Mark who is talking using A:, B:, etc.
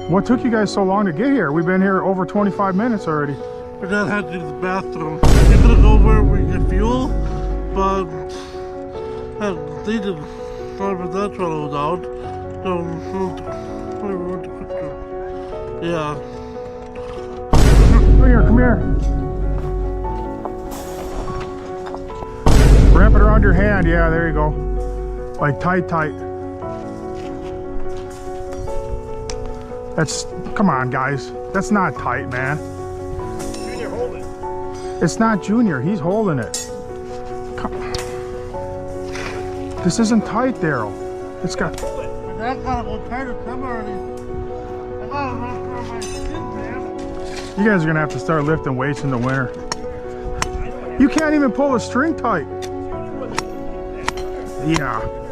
A: What took you guys so long to get here? We've been here over 25 minutes already.
B: My dad had to use the bathroom. He's gonna go where we get fuel, but they didn't. That fellow was out. So we went to quick. Yeah.
A: Come here, come here. Wrap it around your hand. Yeah, there you go. Like tight. That's, come on guys. That's not tight, man.
C: Junior, hold it.
A: It's not Junior, he's holding it. This isn't tight, Daryl. It's got...
B: My dad gotta go tighter. Come already. I gotta run for my skin, man.
A: You guys are gonna have to start lifting weights in the winter. You can't even pull a string tight. Yeah.